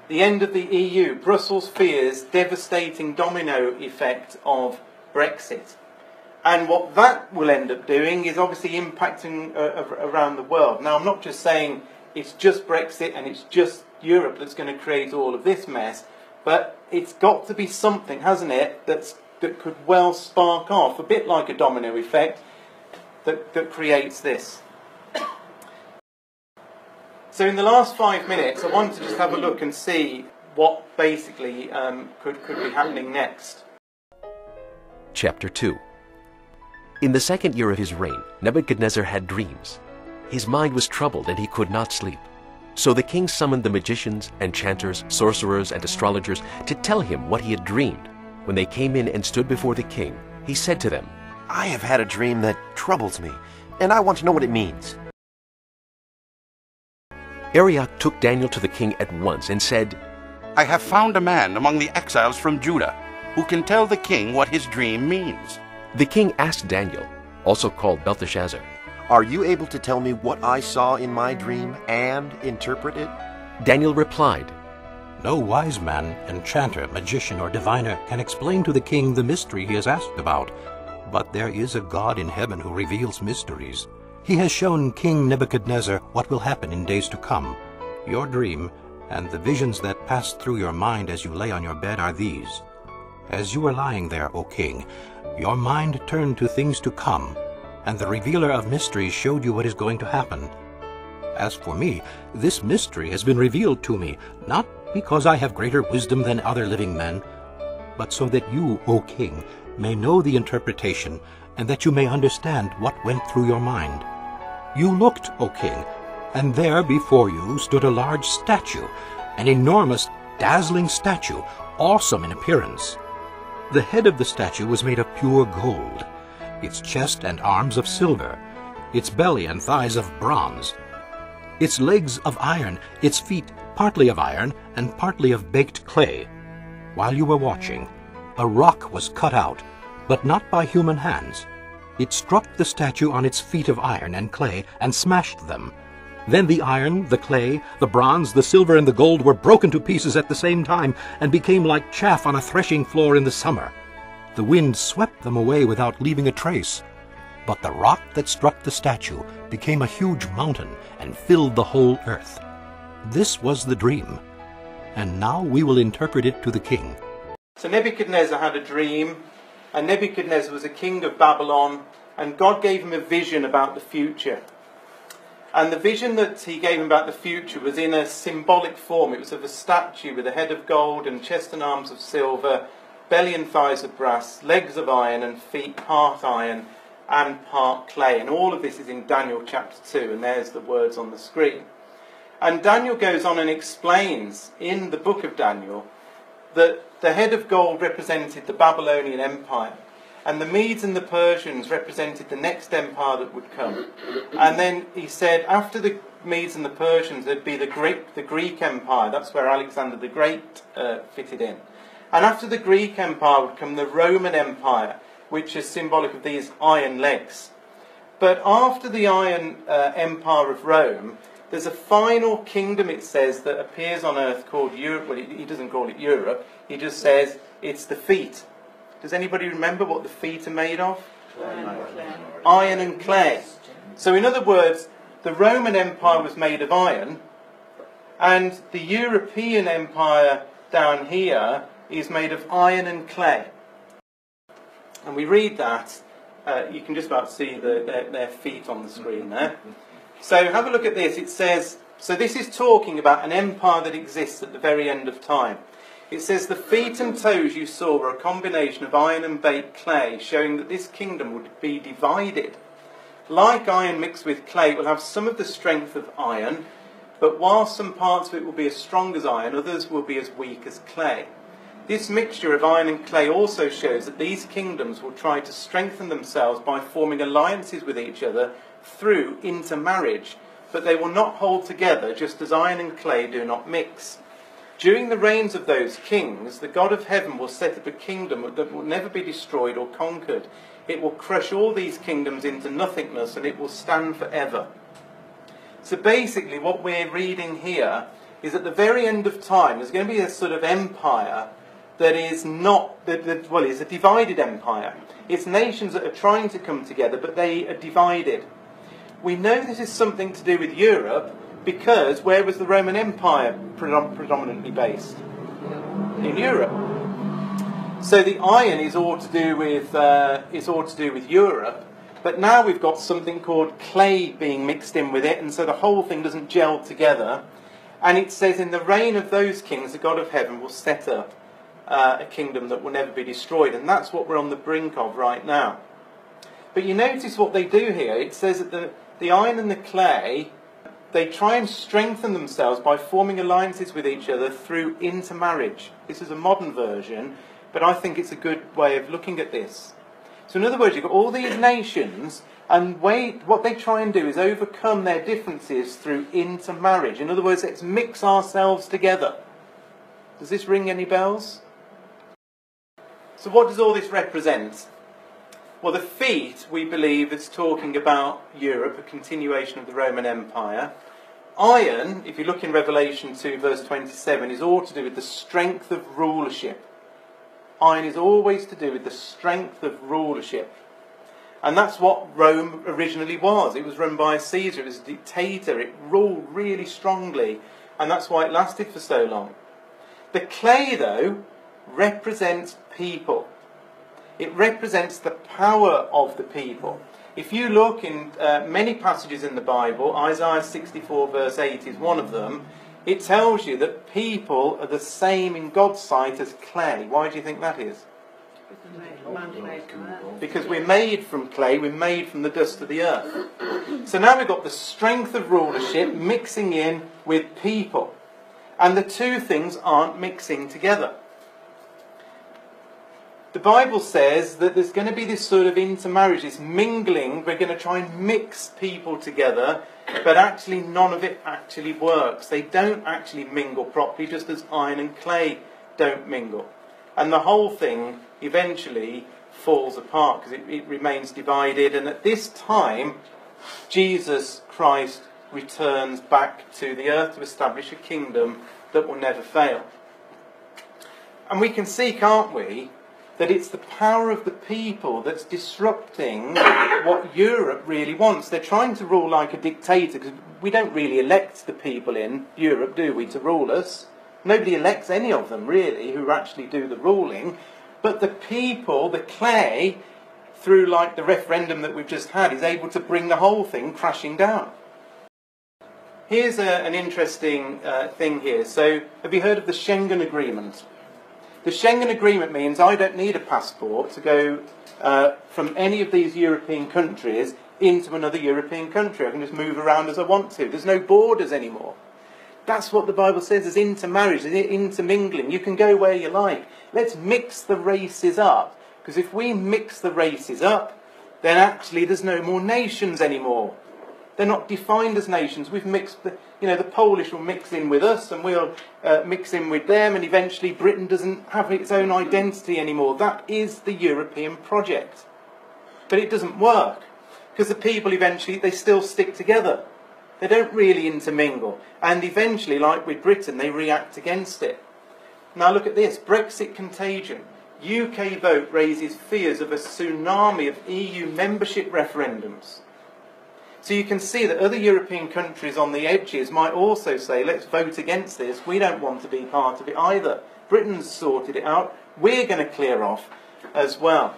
The end of the EU. Brussels fears devastating domino effect of Brexit. And what that will end up doing is obviously impacting around the world. Now, I'm not just saying it's just Brexit and it's just Europe that's going to create all of this mess, but it's got to be something, hasn't it, that could well spark off, a bit like a domino effect, that creates this. So in the last 5 minutes, I wanted to just have a look and see what basically could be happening next. Chapter 2. In the 2nd year of his reign, Nebuchadnezzar had dreams. His mind was troubled and he could not sleep. So the king summoned the magicians, enchanters, sorcerers, and astrologers to tell him what he had dreamed. When they came in and stood before the king, he said to them, I have had a dream that troubles me, and I want to know what it means. Arioch took Daniel to the king at once and said, I have found a man among the exiles from Judah who can tell the king what his dream means. The king asked Daniel, also called Belteshazzar, Are you able to tell me what I saw in my dream and interpret it? Daniel replied, No wise man, enchanter, magician, or diviner can explain to the king the mystery he has asked about. But there is a God in heaven who reveals mysteries. He has shown King Nebuchadnezzar what will happen in days to come. Your dream and the visions that passed through your mind as you lay on your bed are these. As you were lying there, O king, your mind turned to things to come, and the revealer of mysteries showed you what is going to happen. As for me, this mystery has been revealed to me, not because I have greater wisdom than other living men, but so that you, O king, may know the interpretation, and that you may understand what went through your mind. You looked, O king, and there before you stood a large statue, an enormous, dazzling statue, awesome in appearance. The head of the statue was made of pure gold, its chest and arms of silver, its belly and thighs of bronze, its legs of iron, its feet partly of iron and partly of baked clay. While you were watching, a rock was cut out, but not by human hands. It struck the statue on its feet of iron and clay and smashed them. Then the iron, the clay, the bronze, the silver, and the gold were broken to pieces at the same time and became like chaff on a threshing floor in the summer. The wind swept them away without leaving a trace. But the rock that struck the statue became a huge mountain and filled the whole earth. This was the dream, and now we will interpret it to the king. So Nebuchadnezzar had a dream, and Nebuchadnezzar was a king of Babylon, and God gave him a vision about the future. And the vision that he gave him about the future was in a symbolic form. It was of a statue with a head of gold and chest and arms of silver, belly and thighs of brass, legs of iron and feet part iron and part clay. And all of this is in Daniel chapter 2, and there's the words on the screen. And Daniel goes on and explains in the book of Daniel that the head of gold represented the Babylonian Empire. and the Medes and the Persians represented the next empire that would come. And then he said after the Medes and the Persians there'd be the Greek Empire. That's where Alexander the Great fitted in. And after the Greek Empire would come the Roman Empire, which is symbolic of these iron legs. But after the Iron Empire of Rome, there's a final kingdom, it says, that appears on earth called Europe. Well, he doesn't call it Europe. He just says it's the feet. Does anybody remember what the feet are made of? Iron and clay. So in other words, the Roman Empire was made of iron, and the European Empire down here is made of iron and clay. And we read that. You can just about see their feet on the screen there. So have a look at this. It says, so this is talking about an empire that exists at the very end of time. It says, the feet and toes you saw were a combination of iron and baked clay, showing that this kingdom would be divided. Like iron mixed with clay, it will have some of the strength of iron, but while some parts of it will be as strong as iron, others will be as weak as clay. This mixture of iron and clay also shows that these kingdoms will try to strengthen themselves by forming alliances with each other through intermarriage, but they will not hold together, just as iron and clay do not mix. During the reigns of those kings, the God of heaven will set up a kingdom that will never be destroyed or conquered. It will crush all these kingdoms into nothingness, and it will stand forever. So basically what we're reading here is at the very end of time there's going to be a sort of empire that is not, well, it's a divided empire. It's nations that are trying to come together, but they are divided. We know this is something to do with Europe because where was the Roman Empire predominantly based? In Europe. So the iron is all to do with Europe, but now we've got something called clay being mixed in with it, and so the whole thing doesn't gel together. And it says, in the reign of those kings, the God of heaven will set up a kingdom that will never be destroyed, and that's what we're on the brink of right now. But you notice what they do here. It says that the iron and the clay, they try and strengthen themselves by forming alliances with each other through intermarriage. This is a modern version, but I think it's a good way of looking at this. So in other words, you've got all these nations, and what they try and do is overcome their differences through intermarriage. In other words, let's mix ourselves together. Does this ring any bells? So what does all this represent? Well, the feet, we believe, is talking about Europe, a continuation of the Roman Empire. Iron, if you look in Revelation 2, verse 27, is all to do with the strength of rulership. Iron is always to do with the strength of rulership. And that's what Rome originally was. It was run by a Caesar, it was a dictator, it ruled really strongly, and that's why it lasted for so long. The clay, though, represents people. It represents the power of the people. If you look in many passages in the Bible, Isaiah 64 verse 8 is one of them, it tells you that people are the same in God's sight as clay. Why do you think that is? Because we're made from clay, we're made from the dust of the earth. So now we've got the strength of rulership mixing in with people. And the two things aren't mixing together. The Bible says that there's going to be this sort of intermarriage, this mingling. We're going to try and mix people together, but actually none of it actually works. They don't actually mingle properly, just as iron and clay don't mingle. And the whole thing eventually falls apart because it remains divided. And at this time, Jesus Christ returns back to the earth to establish a kingdom that will never fail. And we can see, can't we, that it's the power of the people that's disrupting what Europe really wants. They're trying to rule like a dictator, because we don't really elect the people in Europe, do we, to rule us? Nobody elects any of them, really, who actually do the ruling. But the people, the clay, through like the referendum that we've just had, is able to bring the whole thing crashing down. Here's an interesting thing here. So, have you heard of the Schengen Agreement? The Schengen Agreement means I don't need a passport to go from any of these European countries into another European country. I can just move around as I want to. There's no borders anymore. That's what the Bible says is intermarriage, is intermingling. You can go where you like. Let's mix the races up, Because if we mix the races up, then actually there's no more nations anymore. They're not defined as nations. We've mixed, the Polish will mix in with us and we'll mix in with them, and eventually Britain doesn't have its own identity anymore. That is the European project. But it doesn't work, because the people eventually, they still stick together. They don't really intermingle. And eventually, like with Britain, they react against it. Now look at this, Brexit contagion. UK vote raises fears of a tsunami of EU membership referendums. So you can see that other European countries on the edges might also say, let's vote against this. We don't want to be part of it either. Britain's sorted it out. We're going to clear off as well.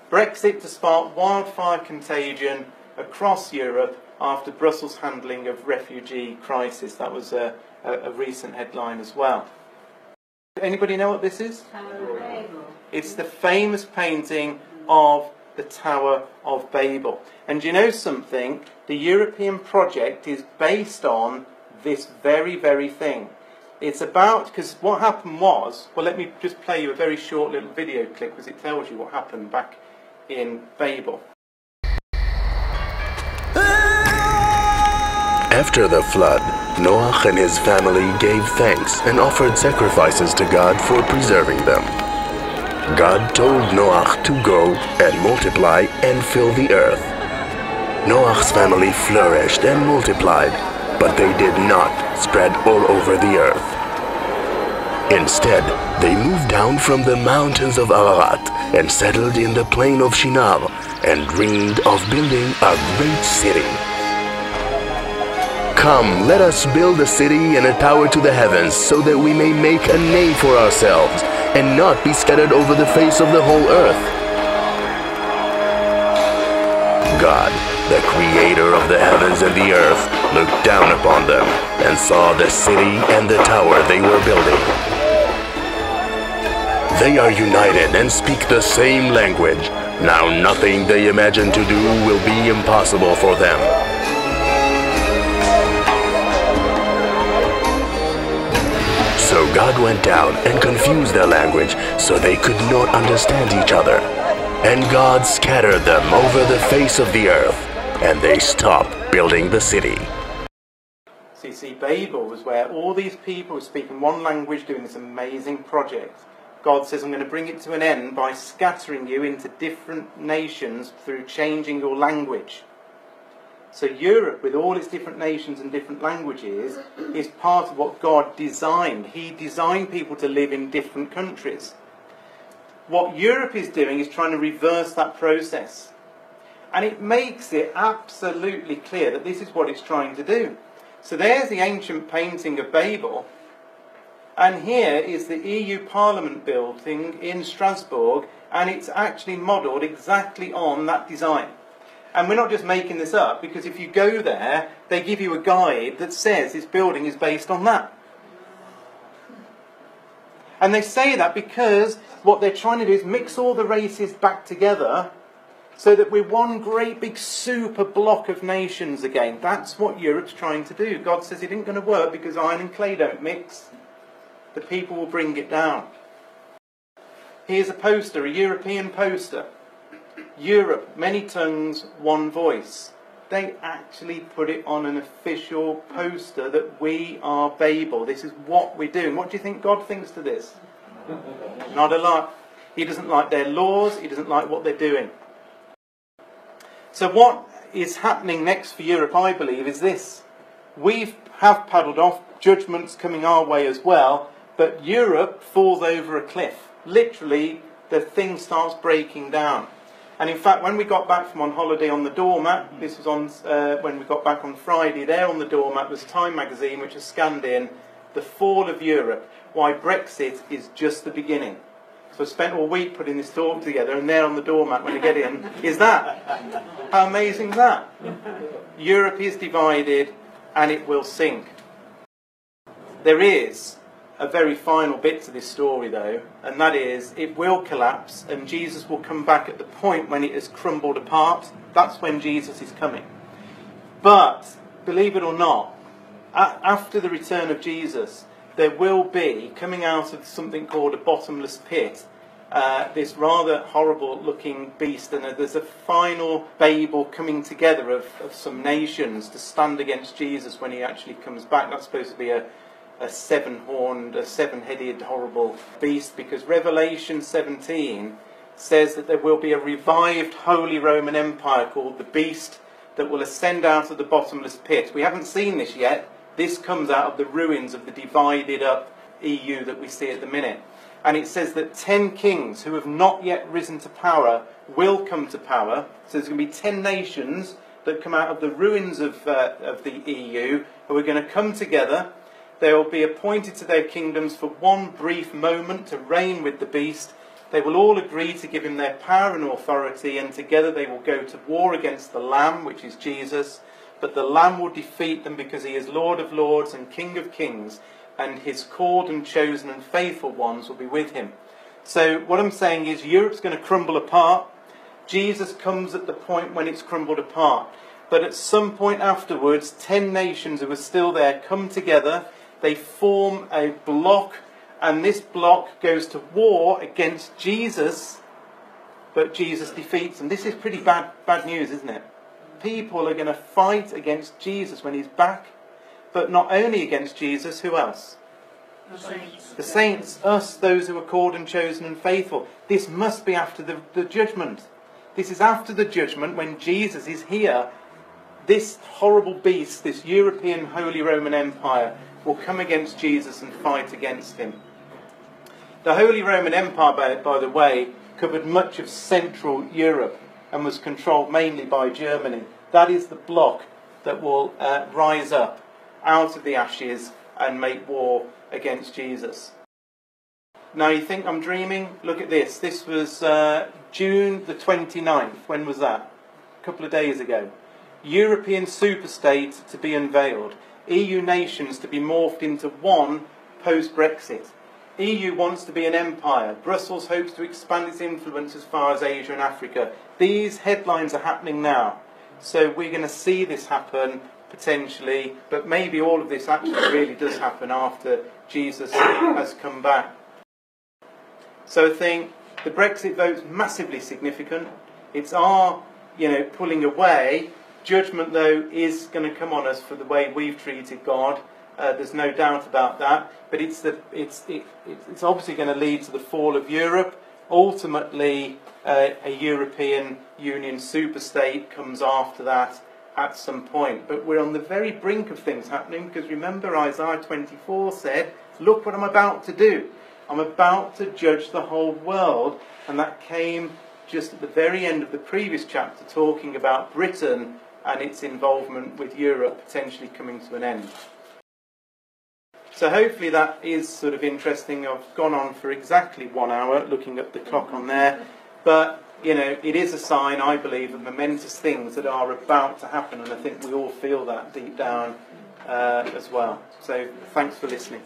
Brexit to spark wildfire contagion across Europe after Brussels' handling of refugee crisis. That was a recent headline as well. Anybody know what this is? It's the famous painting of the Tower of Babel. And do you know something? The European project is based on this very, very thing. It's about, because what happened was, well, let me just play you a very short little video clip because it tells you what happened back in Babel. After the flood, Noah and his family gave thanks and offered sacrifices to God for preserving them. God told Noah to go and multiply and fill the earth. Noah's family flourished and multiplied, but they did not spread all over the earth. Instead, they moved down from the mountains of Ararat and settled in the plain of Shinar and dreamed of building a great city. Come, let us build a city and a tower to the heavens so that we may make a name for ourselves and not be scattered over the face of the whole earth. God, the creator of the heavens and the earth, looked down upon them and saw the city and the tower they were building. They are united and speak the same language. Now nothing they imagine to do will be impossible for them. So God went down and confused their language so they could not understand each other. And God scattered them over the face of the earth, and they stopped building the city. So you see, Babel was where all these people were speaking one language doing this amazing project. God says, I'm going to bring it to an end by scattering you into different nations through changing your language. So Europe, with all its different nations and different languages, is part of what God designed. He designed people to live in different countries. What Europe is doing is trying to reverse that process. And it makes it absolutely clear that this is what it's trying to do. So there's the ancient painting of Babel. And here is the EU Parliament building in Strasbourg. And it's actually modelled exactly on that design. And we're not just making this up, because if you go there, they give you a guide that says this building is based on that. And they say that because what they're trying to do is mix all the races back together so that we're one great big super block of nations again. That's what Europe's trying to do. God says it isn't going to work because iron and clay don't mix. The people will bring it down. Here's a poster, a European poster. Europe, many tongues, one voice. They actually put it on an official poster that we are Babel. This is what we're doing. What do you think God thinks to this? Not a lot. He doesn't like their laws. He doesn't like what they're doing. So what is happening next for Europe, I believe, is this. We have paddled off. Judgment's coming our way as well. But Europe falls over a cliff. Literally, the thing starts breaking down. And in fact, when we got back from on holiday on the doormat, this was on when we got back on Friday, there on the doormat was Time magazine, which has scanned in the fall of Europe, why Brexit is just the beginning. So I spent all week putting this talk together, and there on the doormat when I get in is that. How amazing is that? Europe is divided, and it will sink. There is a very final bit to this story though, and that is it will collapse and Jesus will come back at the point when it has crumbled apart. That's when Jesus is coming. But, believe it or not, after the return of Jesus, there will be, coming out of something called a bottomless pit, this rather horrible looking beast, and there's a final Babel coming together of some nations to stand against Jesus when he actually comes back. That's supposed to be a seven-horned, a seven-headed horrible beast, because Revelation 17 says that there will be a revived Holy Roman Empire called the Beast that will ascend out of the bottomless pit. We haven't seen this yet. This comes out of the ruins of the divided up EU that we see at the minute. And it says that 10 kings who have not yet risen to power will come to power. So there's going to be 10 nations that come out of the ruins of the EU who are going to come together. They will be appointed to their kingdoms for one brief moment to reign with the beast. They will all agree to give him their power and authority, and together they will go to war against the Lamb, which is Jesus. But the Lamb will defeat them because he is Lord of lords and King of kings, and his called and chosen and faithful ones will be with him. So what I'm saying is Europe's going to crumble apart. Jesus comes at the point when it's crumbled apart. But at some point afterwards, 10 nations who are still there come together. They form a bloc, and this bloc goes to war against Jesus, but Jesus defeats them. This is pretty bad news, isn't it? People are going to fight against Jesus when he's back, but not only against Jesus, who else? The saints. The saints, us, those who are called and chosen and faithful. This must be after the judgment. This is after the judgment when Jesus is here. This horrible beast, this European Holy Roman Empire, will come against Jesus and fight against him. The Holy Roman Empire, by the way, covered much of Central Europe and was controlled mainly by Germany. That is the bloc that will rise up out of the ashes and make war against Jesus. Now you think I'm dreaming? Look at this. This was June the 29th. When was that? A couple of days ago. European superstate to be unveiled. EU nations to be morphed into one post-Brexit. EU wants to be an empire. Brussels hopes to expand its influence as far as Asia and Africa. These headlines are happening now. So we're going to see this happen potentially, but maybe all of this actually really does happen after Jesus has come back. So I think the Brexit vote's massively significant. It's our, pulling away. Judgment, though, is going to come on us for the way we've treated God. There's no doubt about that. But it's obviously going to lead to the fall of Europe. Ultimately, a European Union superstate comes after that at some point. But we're on the very brink of things happening, because remember Isaiah 24 said, look what I'm about to do. I'm about to judge the whole world. And that came just at the very end of the previous chapter, talking about Britain and its involvement with Europe potentially coming to an end. So hopefully that is sort of interesting. I've gone on for exactly 1 hour looking at the clock on there. But, it is a sign, I believe, of momentous things that are about to happen. And I think we all feel that deep down as well. So thanks for listening.